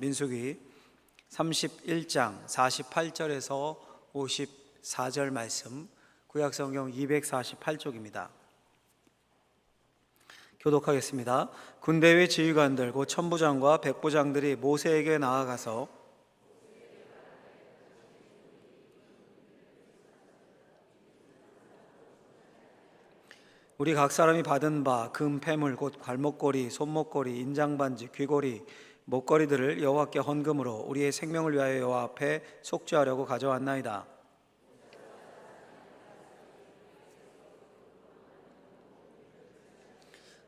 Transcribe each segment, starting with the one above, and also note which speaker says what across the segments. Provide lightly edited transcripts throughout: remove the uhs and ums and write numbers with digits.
Speaker 1: 민수기 31장 48절에서 54절 말씀, 구약성경 248쪽입니다. 교독하겠습니다. 군대의 지휘관들 곧 천부장과 백부장들이 모세에게 나아가서 우리 각 사람이 받은 바 금 패물 곧 발목걸이, 손목걸이, 인장반지, 귀걸이, 목걸이들을 여호와께 헌금으로 우리의 생명을 위하여 여호와 앞에 속죄하려고 가져왔나이다.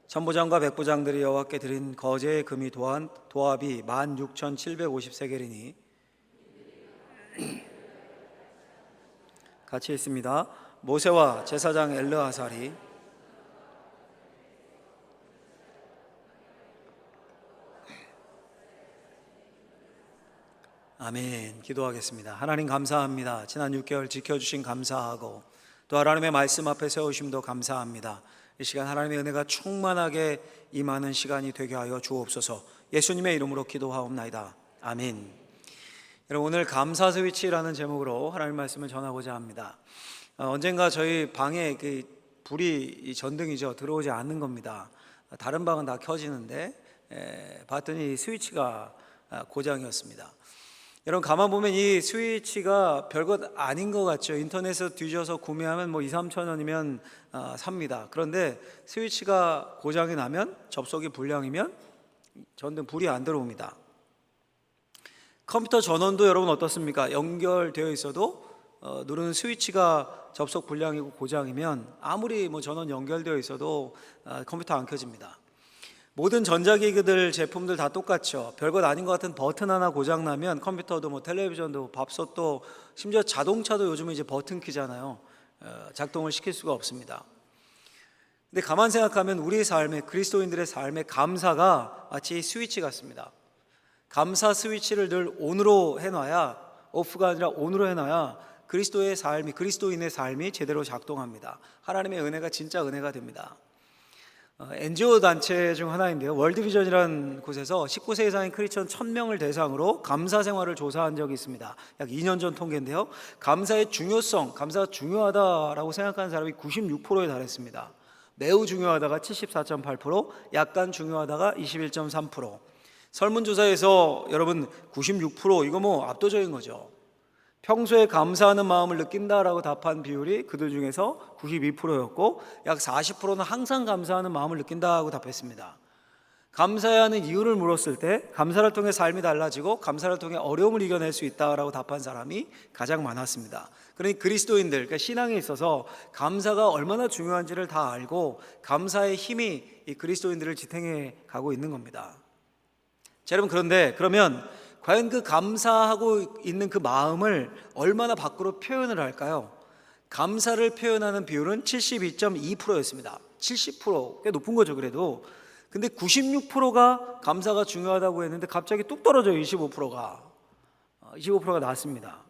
Speaker 1: 천부장과 백부장들이 여호와께 드린 거제의 금이 도합이 16,750세겔이니 같이 있습니다. 모세와 제사장 엘르아살이 아멘. 기도하겠습니다. 하나님 감사합니다. 지난 6개월 지켜주신 감사하고 또 하나님의 말씀 앞에 세우심도 감사합니다. 이 시간 하나님의 은혜가 충만하게 임하는 시간이 되게 하여 주옵소서. 예수님의 이름으로 기도하옵나이다. 아멘. 여러분, 오늘 감사 스위치라는 제목으로 하나님 말씀을 전하고자 합니다. 언젠가 저희 방에 불이 전등이죠, 들어오지 않는 겁니다. 다른 방은 다 켜지는데 봤더니 스위치가 고장이었습니다. 여러분, 가만 보면 이 스위치가 별것 아닌 것 같죠. 인터넷에서 뒤져서 구매하면 2-3천 원이면 삽니다. 그런데 스위치가 고장이 나면, 접속이 불량이면 전등 불이 안 들어옵니다. 컴퓨터 전원도 여러분 어떻습니까? 연결되어 있어도 누르는 스위치가 접속 불량이고 고장이면 아무리 전원 연결되어 있어도 컴퓨터 안 켜집니다. 모든 전자기기들 제품들 다 똑같죠. 별것 아닌 것 같은 버튼 하나 고장나면 컴퓨터도 텔레비전도 밥솥도 심지어 자동차도 요즘은 이제 버튼 키잖아요. 작동을 시킬 수가 없습니다. 근데 가만 생각하면 우리 삶의, 그리스도인들의 삶의 감사가 마치 스위치 같습니다. 감사 스위치를 늘 온으로 해놔야, 오프가 아니라 온으로 해놔야 그리스도의 삶이, 그리스도인의 삶이 제대로 작동합니다. 하나님의 은혜가 진짜 은혜가 됩니다. NGO 단체 중 하나인데요, 월드비전이라는 곳에서 19세 이상의 크리스천 1000명을 대상으로 감사 생활을 조사한 적이 있습니다. 약 2년 전 통계인데요, 감사의 중요성, 감사가 중요하다라고 생각하는 사람이 96%에 달했습니다. 매우 중요하다가 74.8%, 약간 중요하다가 21.3%. 설문조사에서 여러분 96%, 이거 압도적인 거죠. 평소에 감사하는 마음을 느낀다라고 답한 비율이 그들 중에서 92%였고 약 40%는 항상 감사하는 마음을 느낀다고 답했습니다. 감사해야 하는 이유를 물었을 때 감사를 통해 삶이 달라지고 감사를 통해 어려움을 이겨낼 수 있다라고 답한 사람이 가장 많았습니다. 그러니 그리스도인들, 그러니까 신앙에 있어서 감사가 얼마나 중요한지를 다 알고 감사의 힘이 이 그리스도인들을 지탱해 가고 있는 겁니다. 자, 여러분, 그러면 과연 그 감사하고 있는 그 마음을 얼마나 밖으로 표현을 할까요? 감사를 표현하는 비율은 72.2%였습니다. 70%, 꽤 높은 거죠, 그래도. 근데 96%가 감사가 중요하다고 했는데 갑자기 뚝 떨어져요. 25%가 나왔습니다.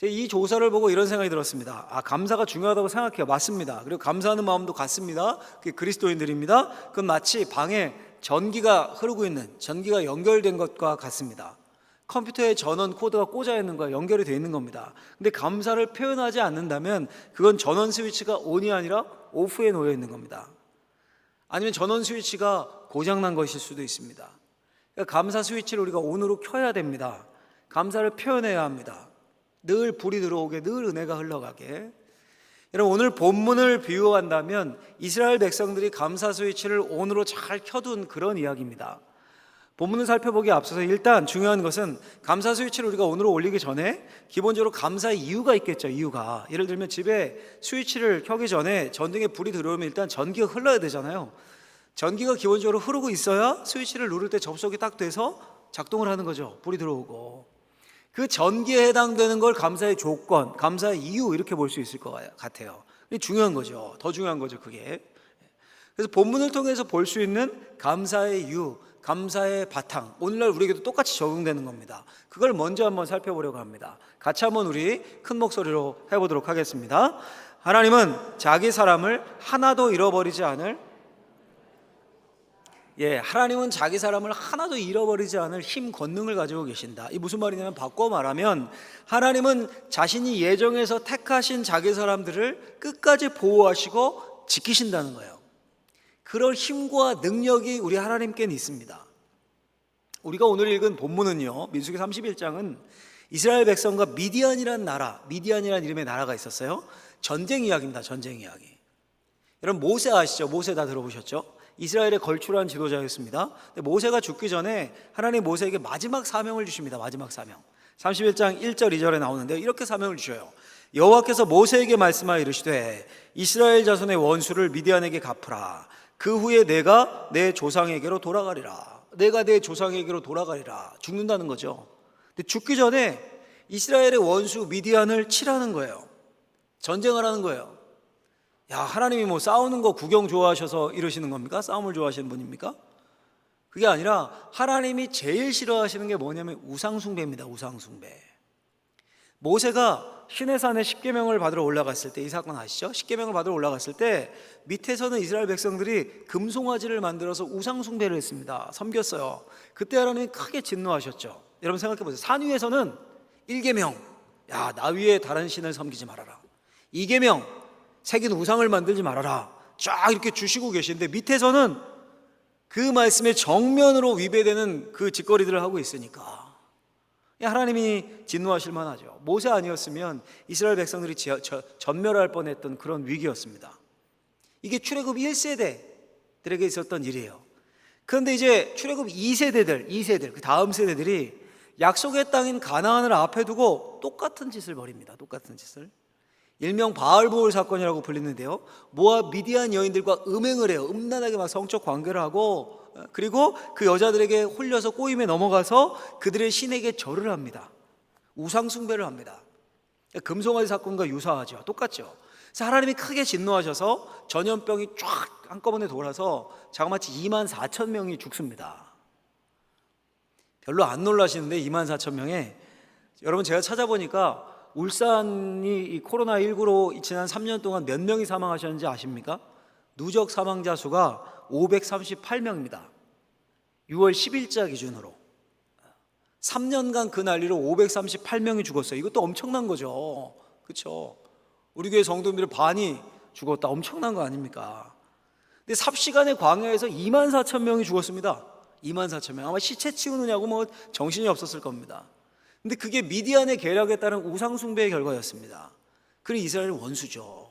Speaker 1: 이 조사를 보고 이런 생각이 들었습니다. 감사가 중요하다고 생각해요. 맞습니다. 그리고 감사하는 마음도 같습니다. 그게 그리스도인들입니다. 그건 마치 방에 전기가 흐르고 있는, 전기가 연결된 것과 같습니다. 컴퓨터에 전원 코드가 꽂아 있는 거야, 연결이 되어 있는 겁니다. 근데 감사를 표현하지 않는다면 그건 전원 스위치가 온이 아니라 오프에 놓여 있는 겁니다. 아니면 전원 스위치가 고장난 것일 수도 있습니다. 그러니까 감사 스위치를 우리가 온으로 켜야 됩니다. 감사를 표현해야 합니다. 늘 불이 들어오게, 늘 은혜가 흘러가게. 여러분, 오늘 본문을 비유한다면 이스라엘 백성들이 감사 스위치를 온으로 잘 켜둔 그런 이야기입니다. 본문을 살펴보기에 앞서서 일단 중요한 것은 감사 스위치를 우리가 온으로 올리기 전에 기본적으로 감사의 이유가 있겠죠. 이유가, 예를 들면 집에 스위치를 켜기 전에 전등에 불이 들어오면 일단 전기가 흘러야 되잖아요. 전기가 기본적으로 흐르고 있어야 스위치를 누를 때 접속이 딱 돼서 작동을 하는 거죠. 불이 들어오고. 그 전기에 해당되는 걸 감사의 조건, 감사의 이유, 이렇게 볼 수 있을 것 같아요. 이게 중요한 거죠. 더 중요한 거죠, 그게. 그래서 본문을 통해서 볼 수 있는 감사의 이유, 감사의 바탕, 오늘날 우리에게도 똑같이 적용되는 겁니다. 그걸 먼저 한번 살펴보려고 합니다. 같이 한번 우리 큰 목소리로 해보도록 하겠습니다. 하나님은 자기 사람을 하나도 잃어버리지 않을 하나님은 자기 사람을 하나도 잃어버리지 않을 힘 권능을 가지고 계신다. 이 무슨 말이냐면, 바꿔 말하면 하나님은 자신이 예정해서 택하신 자기 사람들을 끝까지 보호하시고 지키신다는 거예요. 그럴 힘과 능력이 우리 하나님께는 있습니다. 우리가 오늘 읽은 본문은요, 민수기 31장은 이스라엘 백성과 미디안이라는 나라, 미디안이라는 이름의 나라가 있었어요. 전쟁 이야기입니다. 전쟁 이야기. 여러분, 모세 아시죠? 모세 다 들어보셨죠? 이스라엘의 걸출한 지도자였습니다. 근데 모세가 죽기 전에 하나님 모세에게 마지막 사명을 주십니다. 마지막 사명. 31장 1절 2절에 나오는데 이렇게 사명을 주셔요. 여호와께서 모세에게 말씀하여 이르시되 이스라엘 자손의 원수를 미디안에게 갚으라. 그 후에 내가 내 조상에게로 돌아가리라. 내가 내 조상에게로 돌아가리라. 죽는다는 거죠. 근데 죽기 전에 이스라엘의 원수 미디안을 치라는 거예요. 전쟁하라는 거예요. 하나님이 뭐 싸우는 거 구경 좋아하셔서 이러시는 겁니까? 싸움을 좋아하시는 분입니까? 그게 아니라 하나님이 제일 싫어하시는 게 뭐냐면 우상숭배입니다. 우상숭배. 모세가 시내산에 십계명을 받으러 올라갔을 때, 이 사건 아시죠? 십계명을 받으러 올라갔을 때 밑에서는 이스라엘 백성들이 금송아지를 만들어서 우상숭배를 했습니다. 섬겼어요. 그때 하나님이 크게 진노하셨죠. 여러분 생각해 보세요. 산 위에서는 1계명, 나 위에 다른 신을 섬기지 말아라. 2계명, 새긴 우상을 만들지 말아라. 쫙 이렇게 주시고 계신데 밑에서는 그 말씀에 정면으로 위배되는 그 짓거리들을 하고 있으니까 하나님이 진노하실 만하죠. 모세 아니었으면 이스라엘 백성들이 전멸할 뻔했던 그런 위기였습니다. 이게 출애굽 1세대들에게 있었던 일이에요. 그런데 이제 출애굽 2세대들, 그 다음 세대들이 약속의 땅인 가나안을 앞에 두고 똑같은 짓을 벌입니다. 똑같은 짓을. 일명 바알보올 사건이라고 불리는데요, 모압 미디안 여인들과 음행을 해요. 음란하게 막 성적 관계를 하고, 그리고 그 여자들에게 홀려서 꼬임에 넘어가서 그들의 신에게 절을 합니다. 우상숭배를 합니다. 금송아지 사건과 유사하죠. 똑같죠. 그래서 하나님이 크게 진노하셔서 전염병이 쫙 한꺼번에 돌아서 자그마치 24,000명이 죽습니다. 별로 안 놀라시는데 24,000명에, 여러분 제가 찾아보니까 울산이 이 코로나19로 지난 3년 동안 몇 명이 사망하셨는지 아십니까? 누적 사망자 수가 538명입니다. 6월 10일자 기준으로 3년간 그 난리로 538명이 죽었어요. 이것도 엄청난 거죠. 그렇죠? 우리 교회 성도님들 반이 죽었다. 엄청난 거 아닙니까? 근데 삽시간의 광야에서 24,000명이 죽었습니다. 24,000명. 아마 시체 치우느냐고 뭐 정신이 없었을 겁니다. 근데 그게 미디안의 계략에 따른 우상숭배의 결과였습니다. 그리고 이스라엘은 원수죠.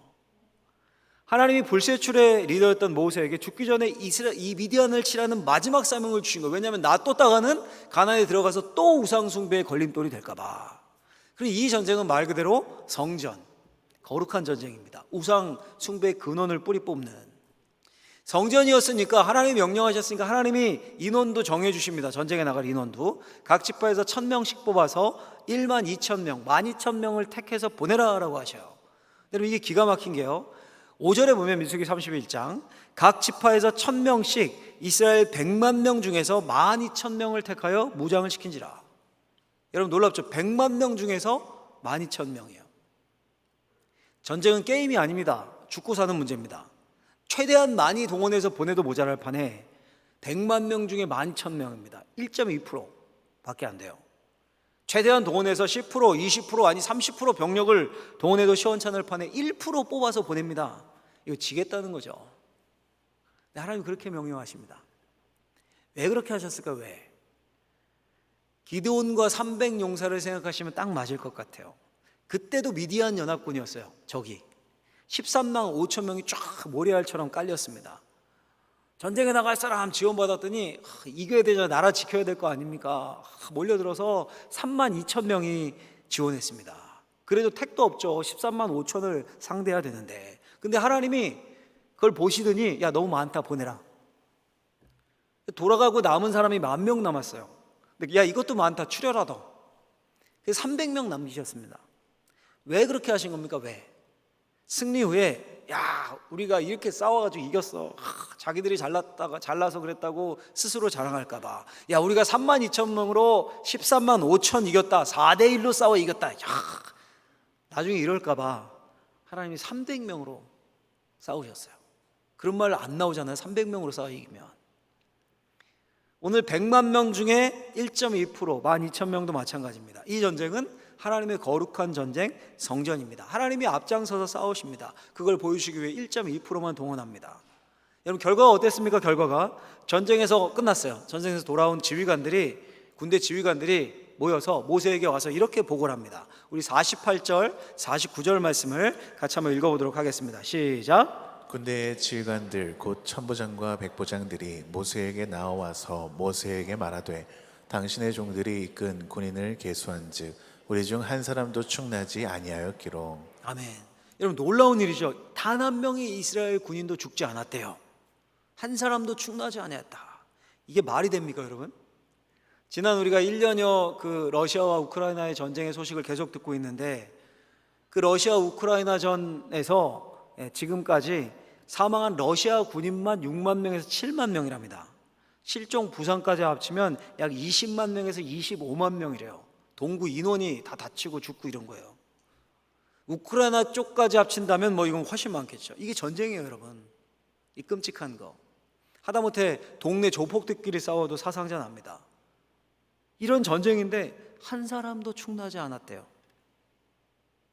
Speaker 1: 하나님이 불세출의 리더였던 모세에게 죽기 전에 이 미디안을 치라는 마지막 사명을 주신 거예요. 왜냐하면 놔뒀다가는 가나안에 들어가서 또 우상숭배의 걸림돌이 될까 봐. 그리고 이 전쟁은 말 그대로 성전, 거룩한 전쟁입니다. 우상숭배의 근원을 뿌리 뽑는 성전이었으니까, 하나님이 명령하셨으니까 하나님이 인원도 정해주십니다. 전쟁에 나갈 인원도 각 지파에서 1,000명씩 뽑아서 12,000명, 12,000명을 택해서 보내라라고 하셔요. 여러분 이게 기가 막힌 게요, 5절에 보면 민수기 31장 각 지파에서 1,000명씩 이스라엘 100만 명 중에서 12,000명을 택하여 무장을 시킨지라. 여러분 놀랍죠? 100만 명 중에서 12,000명이에요. 전쟁은 게임이 아닙니다. 죽고 사는 문제입니다. 최대한 많이 동원해서 보내도 모자랄 판에 100만 명 중에 11,000명입니다. 1.2% 밖에 안 돼요. 최대한 동원해서 10%, 20% 아니 30% 병력을 동원해도 시원찮을 판에 1% 뽑아서 보냅니다. 이거 지겠다는 거죠. 하나님 그렇게 명령하십니다. 왜 그렇게 하셨을까? 왜? 기드온과 300용사를 생각하시면 딱 맞을 것 같아요. 그때도 미디안 연합군이었어요. 적이 13만 5천 명이 쫙 모래알처럼 깔렸습니다. 전쟁에 나갈 사람 지원받았더니 이겨야 되잖아, 나라 지켜야 될 거 아닙니까? 몰려들어서 3만 2천 명이 지원했습니다. 그래도 택도 없죠. 13만 5천을 상대해야 되는데. 근데 하나님이 그걸 보시더니 야 너무 많다, 보내라. 돌아가고 남은 사람이 10,000명 남았어요. 근데 야 이것도 많다, 추려라 더. 그래서 300명 남기셨습니다. 왜 그렇게 하신 겁니까? 왜? 승리 후에 야 우리가 이렇게 싸워가지고 이겼어, 자기들이 잘나서 그랬다고 스스로 자랑할까 봐. 야 우리가 32,000명으로 13만 5천 이겼다, 4대1로 싸워 이겼다. 야 나중에 이럴까 봐 하나님이 300명으로 싸우셨어요. 그런 말 안 나오잖아요. 300명으로 싸워 이기면. 오늘 100만 명 중에 1.2%, 12,000명도 마찬가지입니다. 이 전쟁은 하나님의 거룩한 전쟁, 성전입니다. 하나님이 앞장서서 싸우십니다. 그걸 보여주시기 위해 1.2%만 동원합니다. 여러분, 결과가 어땠습니까? 결과가 전쟁에서 끝났어요. 전쟁에서 돌아온 지휘관들이, 군대 지휘관들이 모여서 모세에게 와서 이렇게 보고를 합니다. 우리 48절, 49절 말씀을 같이 한번 읽어보도록 하겠습니다. 시작.
Speaker 2: 군대의 지휘관들 곧 천부장과 백부장들이 모세에게 나와서 모세에게 말하되 당신의 종들이 이끈 군인을 계수한즉 우리 중 한 사람도 충나지 아니하였기로.
Speaker 1: 아멘. 여러분, 놀라운 일이죠. 단 한 명의 이스라엘 군인도 죽지 않았대요. 한 사람도 충나지 아니했다. 이게 말이 됩니까, 여러분? 지난 우리가 1년여 그 러시아와 우크라이나의 전쟁의 소식을 계속 듣고 있는데, 그 러시아 우크라이나 전에서 지금까지 사망한 러시아 군인만 6만 명에서 7만 명이랍니다. 실종 부상까지 합치면 약 20만 명에서 25만 명이래요. 동구 인원이 다 다치고 죽고 이런 거예요. 우크라이나 쪽까지 합친다면 뭐 이건 훨씬 많겠죠. 이게 전쟁이에요, 여러분. 이 끔찍한 거. 하다못해 동네 조폭들끼리 싸워도 사상자 납니다. 이런 전쟁인데 한 사람도 충나지 않았대요.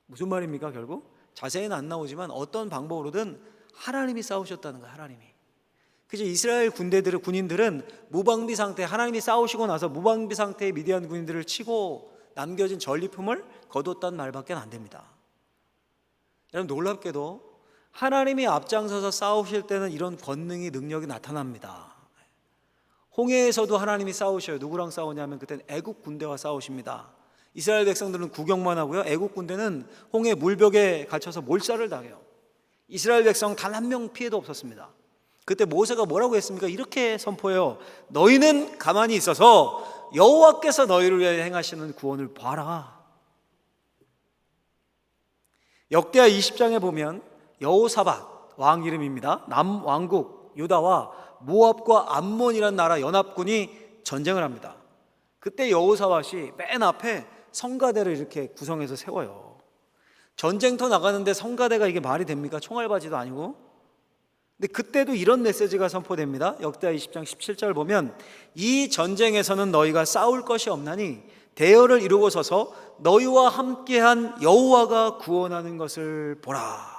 Speaker 1: 무슨 말입니까? 결국 자세히는 안 나오지만 어떤 방법으로든 하나님이 싸우셨다는 거예요. 하나님이. 그죠? 이스라엘 군인들은 무방비 상태, 하나님이 싸우시고 나서 무방비 상태의 미디안 군인들을 치고 남겨진 전리품을 거뒀다는 말밖에 안 됩니다. 여러분, 놀랍게도 하나님이 앞장서서 싸우실 때는 이런 권능이, 능력이 나타납니다. 홍해에서도 하나님이 싸우셔요. 누구랑 싸우냐면 그때는 애국 군대와 싸우십니다. 이스라엘 백성들은 구경만 하고요, 애국 군대는 홍해 물벽에 갇혀서 몰살을 당해요. 이스라엘 백성 단 한 명 피해도 없었습니다. 그때 모세가 뭐라고 했습니까? 이렇게 선포해요. 너희는 가만히 있어서 여호와께서 너희를 위해 행하시는 구원을 봐라. 역대하 20장에 보면 여호사밧 왕 이름입니다. 남왕국 유다와 모압과 암몬이라는 나라 연합군이 전쟁을 합니다. 그때 여호사밧이 맨 앞에 성가대를 이렇게 구성해서 세워요. 전쟁터 나가는데 성가대가 이게 말이 됩니까? 총알바지도 아니고. 근데 그때도 이런 메시지가 선포됩니다. 역대하 20장 17절 보면 이 전쟁에서는 너희가 싸울 것이 없나니 대열을 이루고 서서 너희와 함께한 여호와가 구원하는 것을 보라.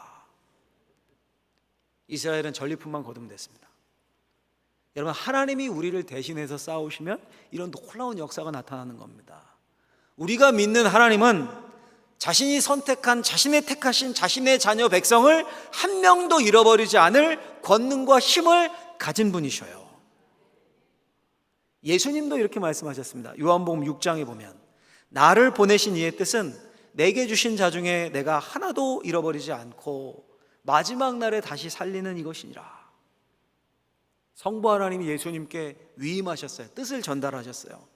Speaker 1: 이스라엘은 전리품만 거두면 됐습니다. 여러분, 하나님이 우리를 대신해서 싸우시면 이런 놀라운 역사가 나타나는 겁니다. 우리가 믿는 하나님은 자신이 선택한, 자신의 택하신 자신의 자녀 백성을 한 명도 잃어버리지 않을 권능과 힘을 가진 분이셔요. 예수님도 이렇게 말씀하셨습니다. 요한복음 6장에 보면 나를 보내신 이의 뜻은 내게 주신 자 중에 내가 하나도 잃어버리지 않고 마지막 날에 다시 살리는 이것이니라. 성부 하나님이 예수님께 위임하셨어요. 뜻을 전달하셨어요.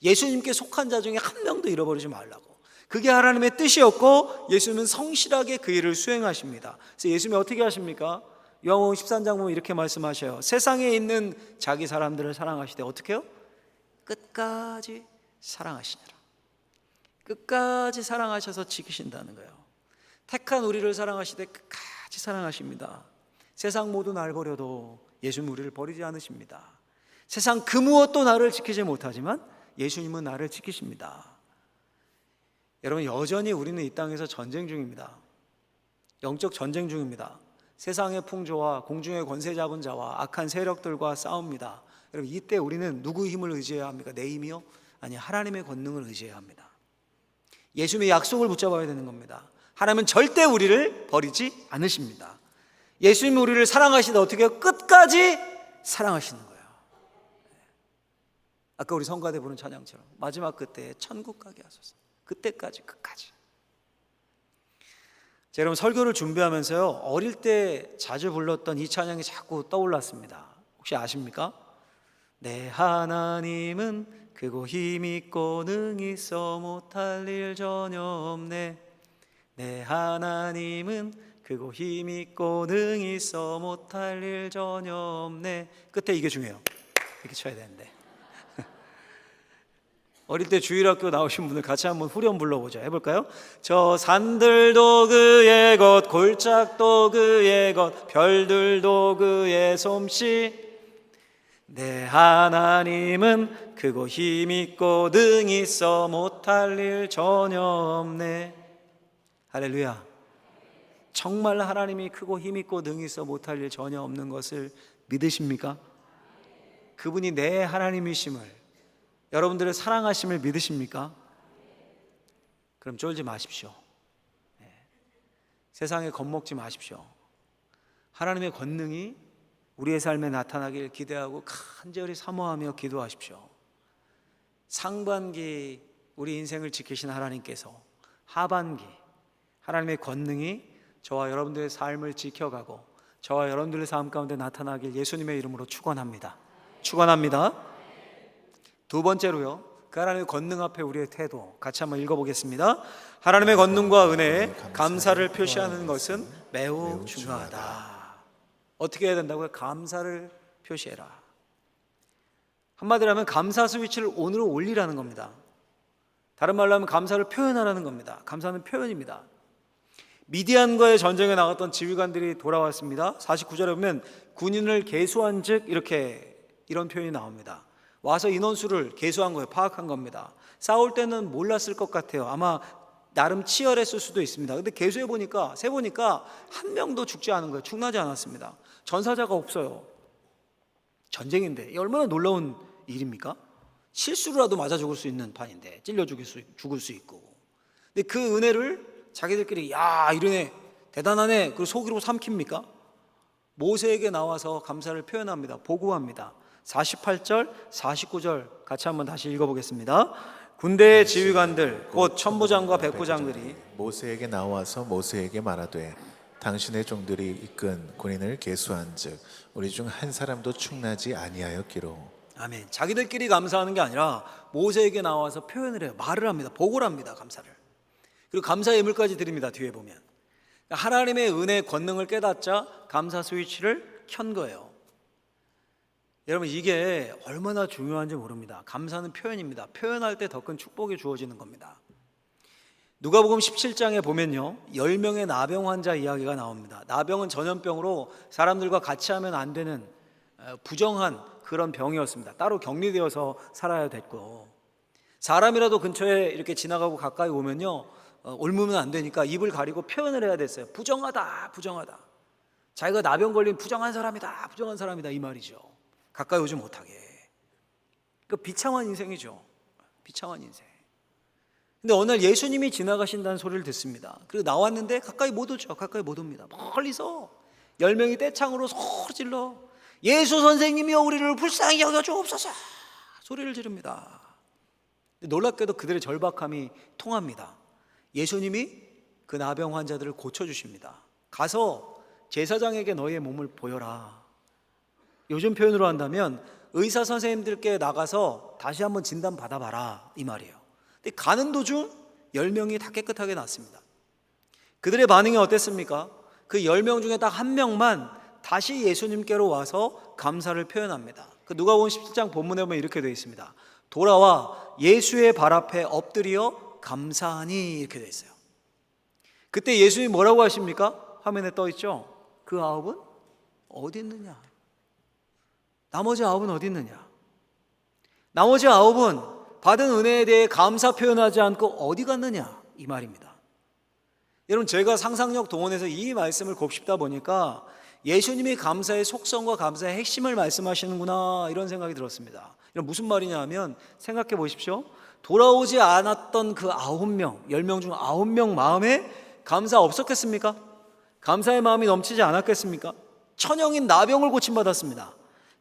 Speaker 1: 예수님께 속한 자 중에 한 명도 잃어버리지 말라고. 그게 하나님의 뜻이었고 예수님은 성실하게 그 일을 수행하십니다. 그래서 예수님이 어떻게 하십니까? 요한복음 13장 보면 이렇게 말씀하셔요. 세상에 있는 자기 사람들을 사랑하시되 어떻게 해요? 끝까지 사랑하시니라. 끝까지 사랑하셔서 지키신다는 거예요. 택한 우리를 사랑하시되 끝까지 사랑하십니다. 세상 모두 날 버려도 예수님은 우리를 버리지 않으십니다. 세상 그 무엇도 나를 지키지 못하지만 예수님은 나를 지키십니다. 여러분, 여전히 우리는 이 땅에서 전쟁 중입니다. 영적 전쟁 중입니다. 세상의 풍조와 공중의 권세 잡은 자와 악한 세력들과 싸웁니다. 여러분, 이때 우리는 누구의 힘을 의지해야 합니까? 내 힘이요? 아니, 하나님의 권능을 의지해야 합니다. 예수님의 약속을 붙잡아야 되는 겁니다. 하나님은 절대 우리를 버리지 않으십니다. 예수님이 우리를 사랑하시다 어떻게 해요? 끝까지 사랑하시는 거예요. 아까 우리 성가대 부른 찬양처럼 마지막 그때에 천국 가게 하소서. 그때까지, 끝까지. 자, 여러분, 설교를 준비하면서요, 어릴 때 자주 불렀던 이 찬양이 자꾸 떠올랐습니다. 혹시 아십니까? 내 하나님은 크고 힘있고 능히 있어 못할 일 전혀 없네. 내 하나님은 크고 힘있고 능히 있어 못할 일 전혀 없네. 끝에 이게 중요해요. 이렇게 쳐야 되는데. 어릴 때 주일학교 나오신 분들 같이 한번 후렴 불러보죠. 해볼까요? 저 산들도 그의 것, 골짜기도 그의 것, 별들도 그의 솜씨. 내 하나님은 크고 힘있고 능히 있어 못할 일 전혀 없네. 할렐루야. 정말 하나님이 크고 힘있고 능히 있어 못할 일 전혀 없는 것을 믿으십니까? 그분이 내 하나님이심을, 여러분들의 사랑하심을 믿으십니까? 그럼 쫄지 마십시오. 세상에 겁먹지 마십시오. 하나님의 권능이 우리의 삶에 나타나길 기대하고 간절히 사모하며 기도하십시오. 상반기 우리 인생을 지키신 하나님께서 하반기 하나님의 권능이 저와 여러분들의 삶을 지켜가고 저와 여러분들의 삶 가운데 나타나길 예수님의 이름으로 축원합니다. 축원합니다. 두 번째로요, 그 하나님의 권능 앞에 우리의 태도 같이 한번 읽어보겠습니다. 하나님의 권능과 은혜에 감사를 표시하는 것은 매우 중요하다. 어떻게 해야 된다고요? 감사를 표시해라. 한마디로 하면 감사 스위치를 온으로 올리라는 겁니다. 다른 말로 하면 감사를 표현하라는 겁니다. 감사는 표현입니다. 미디안과의 전쟁에 나갔던 지휘관들이 돌아왔습니다. 49절에 보면 군인을 계수한 즉 이런 표현이 나옵니다. 와서 인원수를 계수한 거예요. 파악한 겁니다. 싸울 때는 몰랐을 것 같아요. 아마 나름 치열했을 수도 있습니다. 근데 계수해보니까 세보니까 한 명도 죽지 않은 거예요. 죽나지 않았습니다. 전사자가 없어요. 전쟁인데 얼마나 놀라운 일입니까? 실수로라도 맞아 죽을 수 있는 판인데 찔려 죽을 수 있고. 근데 그 은혜를 자기들끼리 야 이러네 대단하네 그리고 속으로 삼킵니까? 모세에게 나와서 감사를 표현합니다. 보고합니다. 48절 49절 같이 한번 다시 읽어보겠습니다. 군대의 지휘관들 곧 천부장과 백부장들이
Speaker 2: 모세에게 나와서 모세에게 말하되 당신의 종들이 이끈 군인을 계수한즉 우리 중 한 사람도 충나지 아니하였기로.
Speaker 1: 아멘. 자기들끼리 감사하는 게 아니라 모세에게 나와서 표현을 해요. 말을 합니다. 보고를 합니다. 감사를. 그리고 감사의 예물까지 드립니다. 뒤에 보면 하나님의 은혜의 권능을 깨닫자 감사 스위치를 켠 거예요. 여러분 이게 얼마나 중요한지 모릅니다. 감사는 표현입니다. 표현할 때 더 큰 축복이 주어지는 겁니다. 누가복음 17장에 보면요 10명의 나병 환자 이야기가 나옵니다. 나병은 전염병으로 사람들과 같이 하면 안 되는 부정한 그런 병이었습니다. 따로 격리되어서 살아야 됐고 사람이라도 근처에 이렇게 지나가고 가까이 오면요 옮으면 안 되니까 입을 가리고 표현을 해야 됐어요. 부정하다 부정하다. 자기가 나병 걸린 부정한 사람이다 부정한 사람이다 이 말이죠. 가까이 오지 못하게. 그 비참한 인생이죠. 비참한 인생. 근데 어느 날 예수님이 지나가신다는 소리를 듣습니다. 그리고 나왔는데 가까이 못 오죠. 가까이 못 옵니다. 멀리서 10명이 떼창으로 소리 질러 예수 선생님이여 우리를 불쌍히 여겨주옵소서 소리를 지릅니다. 놀랍게도 그들의 절박함이 통합니다. 예수님이 그 나병 환자들을 고쳐주십니다. 가서 제사장에게 너희의 몸을 보여라. 요즘 표현으로 한다면 의사 선생님들께 나가서 다시 한번 진단 받아봐라 이 말이에요. 근데 가는 도중 10명이 다 깨끗하게 낫습니다. 그들의 반응이 어땠습니까? 그 10명 중에 딱 한 명만 다시 예수님께로 와서 감사를 표현합니다. 그 누가복음 17장 본문에 보면 이렇게 되어 있습니다. 돌아와 예수의 발 앞에 엎드려 감사하니 이렇게 되어 있어요. 그때 예수님이 뭐라고 하십니까? 화면에 떠 있죠. 그 9은 어디 있느냐? 나머지 9은 어디 있느냐? 나머지 9은 받은 은혜에 대해 감사 표현하지 않고 어디 갔느냐? 이 말입니다. 여러분 제가 상상력 동원해서 이 말씀을 곱씹다 보니까 예수님이 감사의 속성과 감사의 핵심을 말씀하시는구나 이런 생각이 들었습니다. 이런 무슨 말이냐 하면 생각해 보십시오. 돌아오지 않았던 그 9명 10명 중 9명 마음에 감사 없었겠습니까? 감사의 마음이 넘치지 않았겠습니까? 천형인 나병을 고침받았습니다.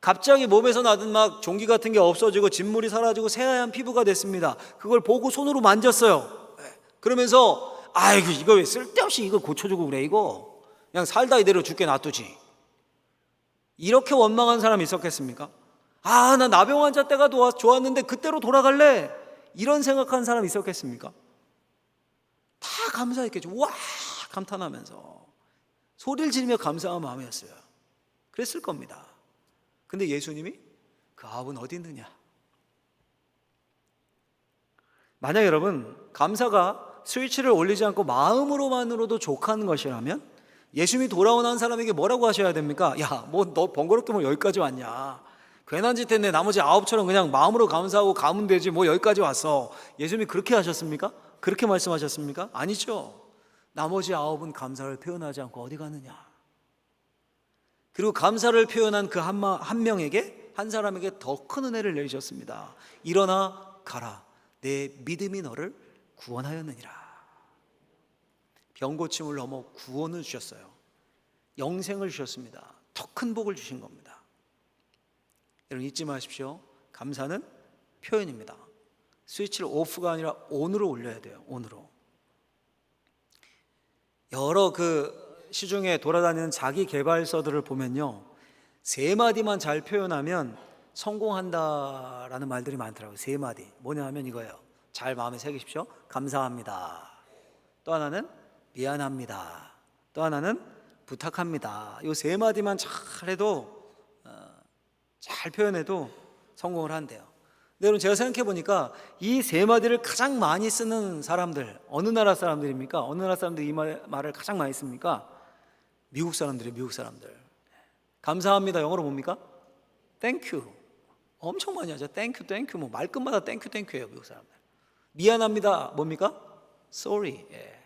Speaker 1: 갑자기 몸에서 나던 막 종기 같은 게 없어지고 진물이 사라지고 새하얀 피부가 됐습니다. 그걸 보고 손으로 만졌어요. 그러면서 아이고 이거 왜 쓸데없이 이거 고쳐주고 그래 이거 그냥 살다 이대로 죽게 놔두지. 이렇게 원망한 사람이 있었겠습니까? 아, 나 나병 환자 때가 좋았는데 그때로 돌아갈래. 이런 생각한 사람 있었겠습니까? 다 감사했겠죠. 와 감탄하면서 소리를 지르며 감사한 마음이었어요. 그랬을 겁니다. 근데 예수님이 그 9은 어디 있느냐? 만약 여러분 감사가 스위치를 올리지 않고 마음으로만으로도 족한 것이라면 예수님이 돌아온 한 사람에게 뭐라고 하셔야 됩니까? 야, 뭐 너 번거롭게 뭐 여기까지 왔냐? 괜한 짓 했네. 나머지 9처럼 그냥 마음으로 감사하고 가면 되지. 뭐 여기까지 왔어. 예수님이 그렇게 하셨습니까? 그렇게 말씀하셨습니까? 아니죠. 나머지 9은 감사를 표현하지 않고 어디 가느냐. 그리고 감사를 표현한 그 한 명에게, 한 사람에게 더 큰 은혜를 내리셨습니다. 일어나 가라. 내 믿음이 너를 구원하였느니라. 병고침을 넘어 구원을 주셨어요. 영생을 주셨습니다. 더 큰 복을 주신 겁니다. 여러분 잊지 마십시오. 감사는 표현입니다. 스위치를 오프가 아니라 온으로 올려야 돼요. 온으로. 여러 시중에 돌아다니는 자기 개발서들을 보면요, 3마디만 잘 표현하면 성공한다라는 말들이 많더라고요. 3마디. 뭐냐 하면 이거예요. 잘 마음에 새기십시오. 감사합니다. 또 하나는 미안합니다. 또 하나는 부탁합니다. 이 3마디만 잘 표현해도 성공을 한대요. 근데 여러분 제가 생각해 보니까 이 3마디를 가장 많이 쓰는 사람들, 어느 나라 사람들입니까? 어느 나라 사람들이 이 말을 가장 많이 씁니까? 미국 사람들이에요. 미국 사람들. 감사합니다 영어로 뭡니까? Thank you. 엄청 많이 하죠. Thank you, thank you. 뭐 말끝마다 Thank you, thank you예요. 미국 사람들. 미안합니다 뭡니까? Sorry. 예.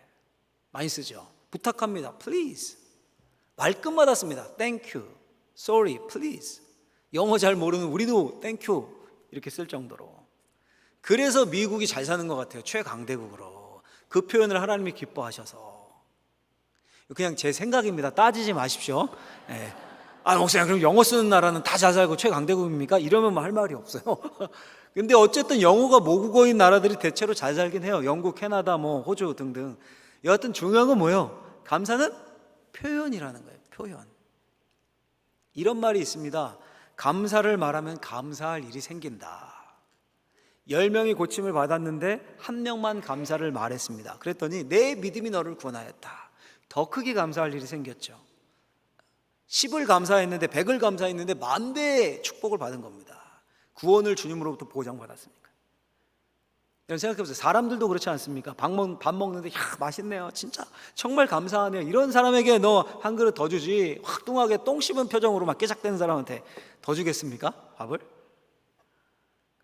Speaker 1: 많이 쓰죠. 부탁합니다. Please. 말끝마다 씁니다. Thank you, sorry, please. 영어 잘 모르는 우리도 Thank you 이렇게 쓸 정도로. 그래서 미국이 잘 사는 것 같아요. 최강대국으로. 그 표현을 하나님이 기뻐하셔서. 그냥 제 생각입니다. 따지지 마십시오. 예. 목사님 그럼 영어 쓰는 나라는 다 잘 살고 최강대국입니까? 이러면 뭐 할 말이 없어요. 근데 어쨌든 영어가 모국어인 나라들이 대체로 잘 살긴 해요. 영국, 캐나다, 뭐 호주 등등. 여하튼 중요한 건 뭐예요? 감사는 표현이라는 거예요. 표현. 이런 말이 있습니다. 감사를 말하면 감사할 일이 생긴다. 10명이 고침을 받았는데 1명만 감사를 말했습니다. 그랬더니 내 믿음이 너를 구원하였다. 더 크게 감사할 일이 생겼죠. 10을 감사했는데 100을 감사했는데 10,000배의 축복을 받은 겁니다. 구원을 주님으로부터 보장받았으니까. 여러분 생각해보세요. 사람들도 그렇지 않습니까? 밥 먹는데 맛있네요. 진짜 정말 감사하네요. 이런 사람에게 너 한 그릇 더 주지, 확뚱하게 똥 씹은 표정으로 막 깨작대는 사람한테 더 주겠습니까? 밥을?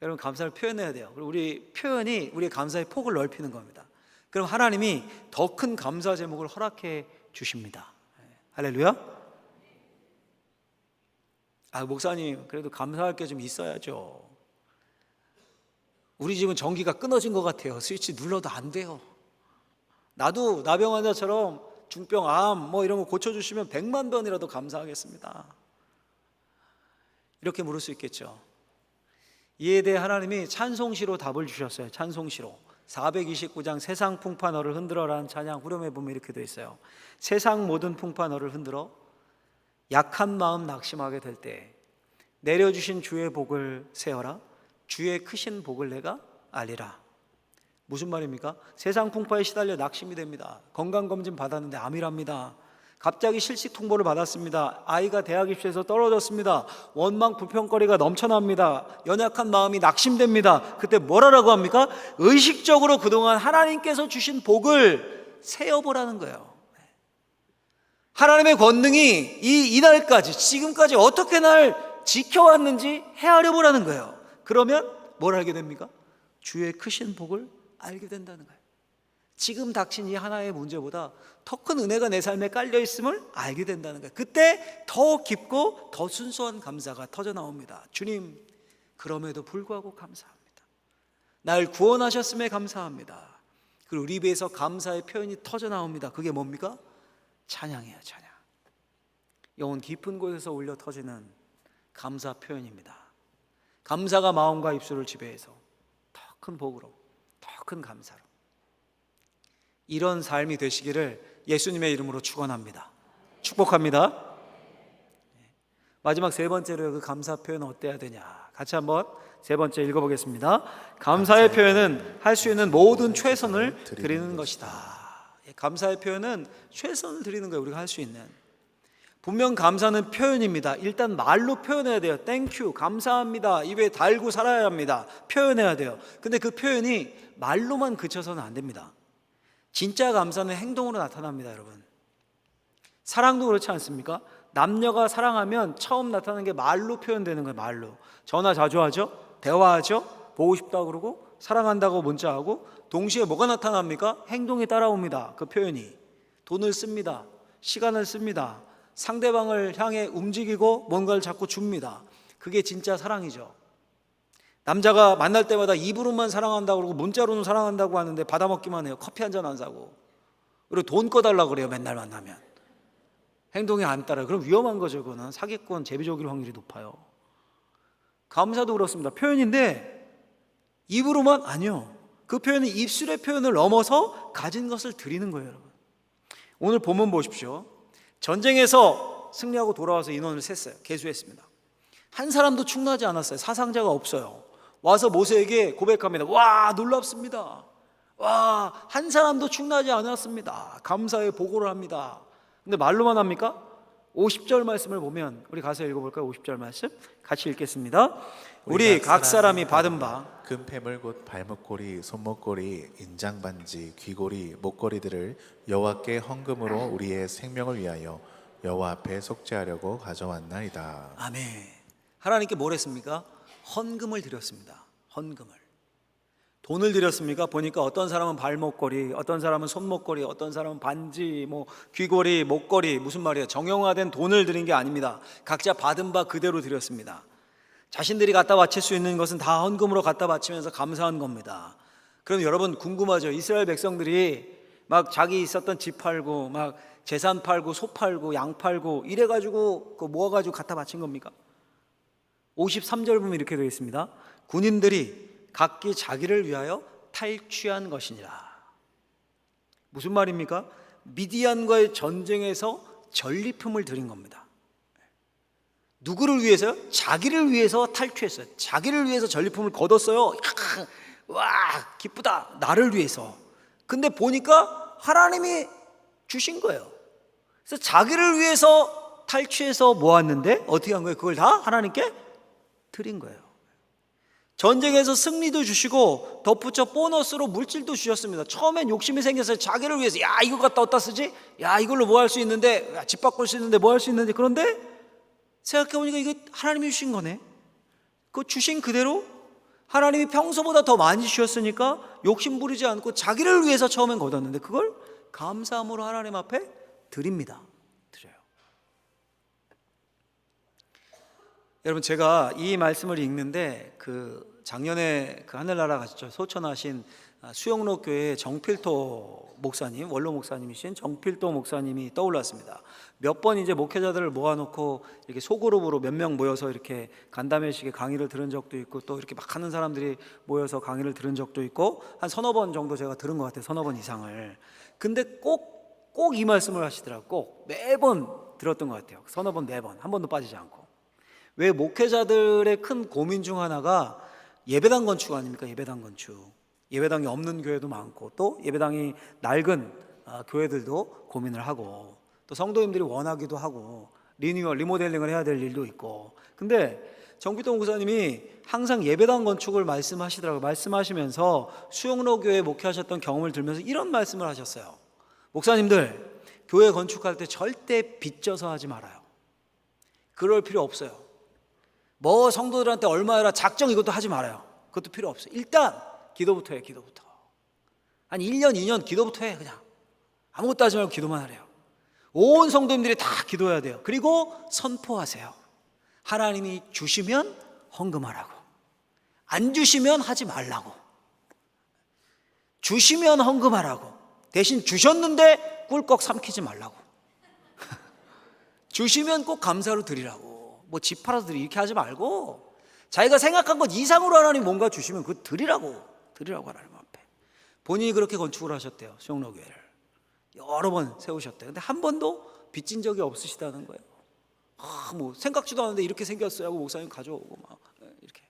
Speaker 1: 여러분 감사를 표현해야 돼요. 그리고 우리 표현이 우리의 감사의 폭을 넓히는 겁니다. 그럼 하나님이 더 큰 감사 제목을 허락해 주십니다. 할렐루야. 목사님 그래도 감사할 게 좀 있어야죠. 우리 집은 전기가 끊어진 것 같아요. 스위치 눌러도 안 돼요. 나도 나병 환자처럼 중병, 암 뭐 이런 거 고쳐주시면 100만 번이라도 감사하겠습니다. 이렇게 물을 수 있겠죠. 이에 대해 하나님이 찬송시로 답을 주셨어요. 찬송시로 429장 세상 풍파 너를 흔들어라는 찬양 후렴에 보면 이렇게 되어 있어요. 세상 모든 풍파 너를 흔들어 약한 마음 낙심하게 될 때 내려주신 주의 복을 세어라. 주의 크신 복을 내가 알리라. 무슨 말입니까? 세상 풍파에 시달려 낙심이 됩니다. 건강검진 받았는데 암이랍니다. 갑자기 실직 통보를 받았습니다. 아이가 대학 입시에서 떨어졌습니다. 원망 불평거리가 넘쳐납니다. 연약한 마음이 낙심됩니다. 그때 뭐라고 합니까? 의식적으로 그동안 하나님께서 주신 복을 세어보라는 거예요. 하나님의 권능이 이날까지 지금까지 어떻게 날 지켜왔는지 헤아려 보라는 거예요. 그러면 뭘 알게 됩니까? 주의 크신 복을 알게 된다는 거예요. 지금 닥친 이 하나의 문제보다 더 큰 은혜가 내 삶에 깔려 있음을 알게 된다는 거예요. 그때 더 깊고 더 순수한 감사가 터져 나옵니다. 주님, 그럼에도 불구하고 감사합니다. 날 구원하셨음에 감사합니다. 그리고 우리 입에서 감사의 표현이 터져 나옵니다. 그게 뭡니까? 찬양이에요. 찬양. 영혼 깊은 곳에서 울려 터지는 감사 표현입니다. 감사가 마음과 입술을 지배해서 더 큰 복으로, 더 큰 감사로 이런 삶이 되시기를 예수님의 이름으로 축원합니다. 축복합니다. 마지막 세 번째로 그 감사 표현은 어때야 되냐? 같이 한번 세 번째 읽어보겠습니다. 감사의 표현은 할 수 있는 모든 최선을 드리는 것이다. 감사의 표현은 최선을 드리는 거예요. 우리가 할 수 있는. 분명 감사는 표현입니다. 일단 말로 표현해야 돼요. 땡큐, 감사합니다. 입에 달고 살아야 합니다. 표현해야 돼요. 근데 그 표현이 말로만 그쳐서는 안 됩니다. 진짜 감사는 행동으로 나타납니다, 여러분. 사랑도 그렇지 않습니까? 남녀가 사랑하면 처음 나타나는 게 말로 표현되는 거예요. 말로. 전화 자주 하죠? 대화하죠? 보고 싶다고 그러고 사랑한다고 문자하고 동시에 뭐가 나타납니까? 행동이 따라옵니다. 그 표현이. 돈을 씁니다. 시간을 씁니다. 상대방을 향해 움직이고 뭔가를 자꾸 줍니다. 그게 진짜 사랑이죠. 남자가 만날 때마다 입으로만 사랑한다고 그러고 문자로는 사랑한다고 하는데 받아먹기만 해요. 커피 한 잔 안 사고. 그리고 돈 꺼달라고 그래요. 맨날 만나면. 행동이 안 따라요. 그럼 위험한 거죠. 그거는 사기꾼 제비족일 확률이 높아요. 감사도 그렇습니다. 표현인데 입으로만 아니요. 그 표현은 입술의 표현을 넘어서 가진 것을 드리는 거예요, 여러분. 오늘 본문 보십시오. 전쟁에서 승리하고 돌아와서 인원을 셌어요. 계수했습니다. 한 사람도 충나지 않았어요. 사상자가 없어요. 와서 모세에게 고백합니다. 와, 놀랍습니다. 와, 한 사람도 충나지 않았습니다. 감사의 보고를 합니다. 근데 말로만 합니까? 50절 말씀을 보면 우리 가서 읽어볼까요? 50절 말씀 같이 읽겠습니다. 우리 각 사람이 받은 바
Speaker 2: 금패물 곧 발목고리, 손목고리, 인장반지, 귀고리, 목걸이들을 여호와께 헌금으로 우리의 생명을 위하여 여호와 앞에 속죄하려고 가져왔나이다.
Speaker 1: 아멘. 하나님께 뭘 했습니까? 헌금을 드렸습니다. 헌금을. 돈을 드렸습니까? 보니까 어떤 사람은 발목걸이, 어떤 사람은 손목걸이, 어떤 사람은 반지, 귀걸이, 목걸이. 무슨 말이에요? 정형화된 돈을 드린 게 아닙니다. 각자 받은 바 그대로 드렸습니다. 자신들이 갖다 바칠 수 있는 것은 다 헌금으로 갖다 바치면서 감사한 겁니다. 그럼 여러분 궁금하죠? 이스라엘 백성들이 막 자기 있었던 집 팔고 막 재산 팔고 소 팔고 양 팔고 이래가지고 그 모아가지고 갖다 바친 겁니까? 53절 보면 이렇게 되어 있습니다. 군인들이 각기 자기를 위하여 탈취한 것이니라. 무슨 말입니까? 미디안과의 전쟁에서 전리품을 드린 겁니다. 누구를 위해서요? 자기를 위해서 탈취했어요. 자기를 위해서 전리품을 거뒀어요. 와, 기쁘다. 나를 위해서. 근데 보니까 하나님이 주신 거예요. 그래서 자기를 위해서 탈취해서 모았는데 어떻게 한 거예요? 그걸 다 하나님께 드린 거예요. 전쟁에서 승리도 주시고 덧붙여 보너스로 물질도 주셨습니다. 처음엔 욕심이 생겼어요. 자기를 위해서. 야, 이거 갖다 어디다 쓰지? 야, 이걸로 뭐 할 수 있는데? 야, 집 바꿀 수 있는데 뭐 할 수 있는데? 그런데 생각해보니까 이거 하나님이 주신 거네. 그 주신 그대로 하나님이 평소보다 더 많이 주셨으니까 욕심 부리지 않고 자기를 위해서 처음엔 거뒀는데 그걸 감사함으로 하나님 앞에 드립니다. 드려요. 여러분, 제가 이 말씀을 읽는데 그 작년에 그 하늘나라 가셨죠. 소천하신 수영로 교회 정필도 목사님, 원로 목사님이신 정필도 목사님이 떠올랐습니다. 몇 번 이제 목회자들을 모아놓고 이렇게 소그룹으로 몇 명 모여서 이렇게 간담회식에 강의를 들은 적도 있고 또 이렇게 막 하는 사람들이 모여서 강의를 들은 적도 있고 한 서너 번 정도 제가 들은 것 같아요. 서너 번 이상을. 근데 꼭 이 말씀을 하시더라고요. 꼭 매번 들었던 것 같아요. 서너 번, 네 번, 한 번도 빠지지 않고. 왜 목회자들의 큰 고민 중 하나가 예배당 건축 아닙니까? 예배당 건축. 예배당이 없는 교회도 많고 또 예배당이 낡은 교회들도 고민을 하고 또 성도님들이 원하기도 하고 리뉴얼, 리모델링을 해야 될 일도 있고. 근데 정필도 목사님이 항상 예배당 건축을 말씀하시더라고요. 말씀하시면서 수영로 교회 목회하셨던 경험을 들면서 이런 말씀을 하셨어요. 목사님들, 교회 건축할 때 절대 빚져서 하지 말아요. 그럴 필요 없어요. 뭐 성도들한테 얼마여라 작정 이것도 하지 말아요. 그것도 필요 없어요. 일단 기도부터 해요. 기도부터. 한 1년 2년 기도부터 해. 그냥 아무것도 하지 말고 기도만 하래요. 온 성도님들이 다 기도해야 돼요. 그리고 선포하세요. 하나님이 주시면 헌금하라고, 안 주시면 하지 말라고. 주시면 헌금하라고, 대신 주셨는데 꿀꺽 삼키지 말라고. 주시면 꼭 감사로 드리라고. 뭐 집 팔아서 드리 이렇게 하지 말고 자기가 생각한 것 이상으로 하나님 뭔가 주시면 그거 드리라고 하나님 앞에. 본인이 그렇게 건축을 하셨대요. 수영로 교회를 여러 번 세우셨대요. 근데 한 번도 빚진 적이 없으시다는 거예요. 뭐 생각지도 않았는데 이렇게 생겼어요 하고 목사님 가져오고 막 이렇게.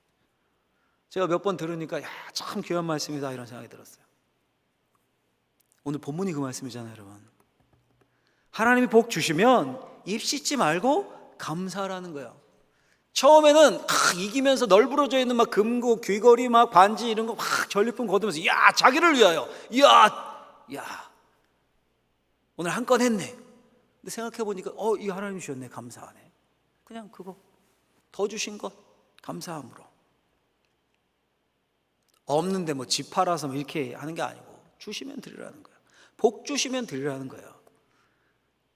Speaker 1: 제가 몇 번 들으니까 야, 참 귀한 말씀이다 이런 생각이 들었어요. 오늘 본문이 그 말씀이잖아요, 여러분. 하나님이 복 주시면 입 씻지 말고 감사하라는 거예요. 처음에는 이기면서 널브러져 있는 막 금고, 귀걸이, 막 반지 이런 거 막 전리품 거두면서 야, 자기를 위하여, 야, 오늘 한 건 했네. 근데 생각해 보니까 이 하나님 주셨네, 감사하네. 그냥 그거 더 주신 것 감사함으로. 없는데 뭐 집 팔아서 뭐 이렇게 하는 게 아니고 주시면 드리라는 거예요. 복 주시면 드리라는 거예요.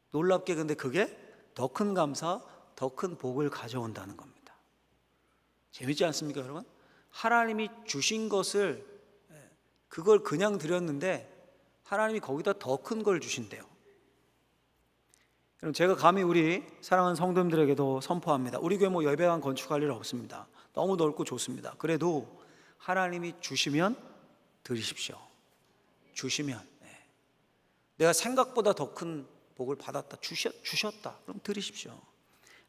Speaker 1: 놀랍게 근데 그게 더 큰 감사, 더 큰 복을 가져온다는 겁니다. 재밌지 않습니까, 여러분? 하나님이 주신 것을 그걸 그냥 드렸는데 하나님이 거기다 더 큰 걸 주신대요. 그럼 제가 감히 우리 사랑하는 성도님들에게도 선포합니다. 우리 교회 뭐 예배당 건축할 일 없습니다. 너무 넓고 좋습니다. 그래도 하나님이 주시면 드리십시오. 주시면 내가 생각보다 더 큰 복을 받았다, 주셨다, 그럼 드리십시오.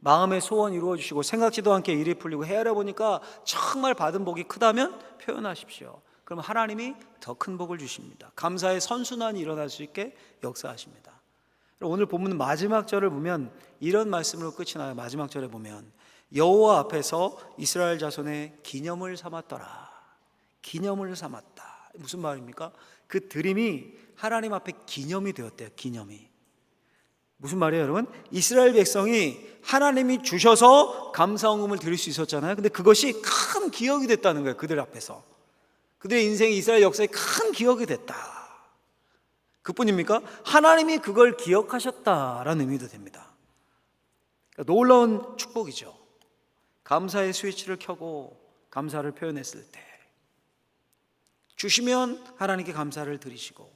Speaker 1: 마음의 소원 이루어 주시고 생각지도 않게 일이 풀리고 헤아려 보니까 정말 받은 복이 크다면 표현하십시오. 그럼 하나님이 더 큰 복을 주십니다. 감사의 선순환이 일어날 수 있게 역사하십니다. 오늘 본문 마지막 절을 보면 이런 말씀으로 끝이 나요. 마지막 절에 보면 여호와 앞에서 이스라엘 자손의 기념을 삼았더라. 기념을 삼았다. 무슨 말입니까? 그 드림이 하나님 앞에 기념이 되었대요. 기념이. 무슨 말이에요, 여러분? 이스라엘 백성이 하나님이 주셔서 감사헌금을 드릴 수 있었잖아요. 근데 그것이 큰 기억이 됐다는 거예요. 그들 앞에서. 그들의 인생이 이스라엘 역사에 큰 기억이 됐다. 그뿐입니까? 하나님이 그걸 기억하셨다라는 의미도 됩니다. 그러니까 놀라운 축복이죠. 감사의 스위치를 켜고 감사를 표현했을 때 주시면 하나님께 감사를 드리시고,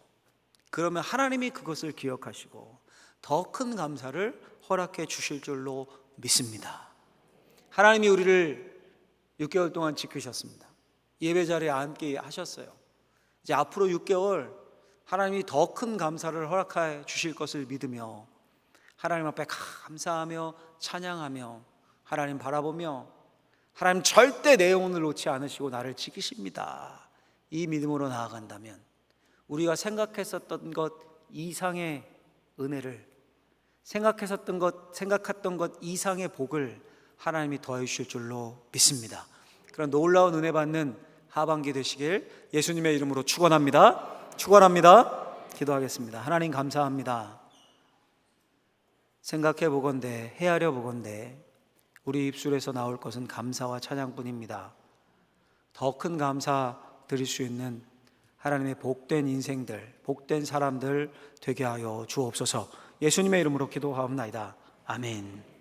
Speaker 1: 그러면 하나님이 그것을 기억하시고 더 큰 감사를 허락해 주실 줄로 믿습니다. 하나님이 우리를 6개월 동안 지키셨습니다. 예배 자리에 앉게 하셨어요. 이제 앞으로 6개월 하나님이 더 큰 감사를 허락해 주실 것을 믿으며 하나님 앞에 감사하며 찬양하며 하나님 바라보며, 하나님 절대 내 영혼을 놓지 않으시고 나를 지키십니다, 이 믿음으로 나아간다면 우리가 생각했었던 것 이상의 은혜를, 생각했던 것 이상의 복을 하나님이 더해 주실 줄로 믿습니다. 그런 놀라운 은혜 받는 하반기 되시길 예수님의 이름으로 축원합니다. 기도하겠습니다. 하나님 감사합니다. 생각해 보건대, 헤아려 보건대 우리 입술에서 나올 것은 감사와 찬양뿐입니다. 더 큰 감사 드릴 수 있는 하나님의 복된 인생들, 복된 사람들 되게 하여 주옵소서. 예수님의 이름으로 기도하옵나이다. 아멘.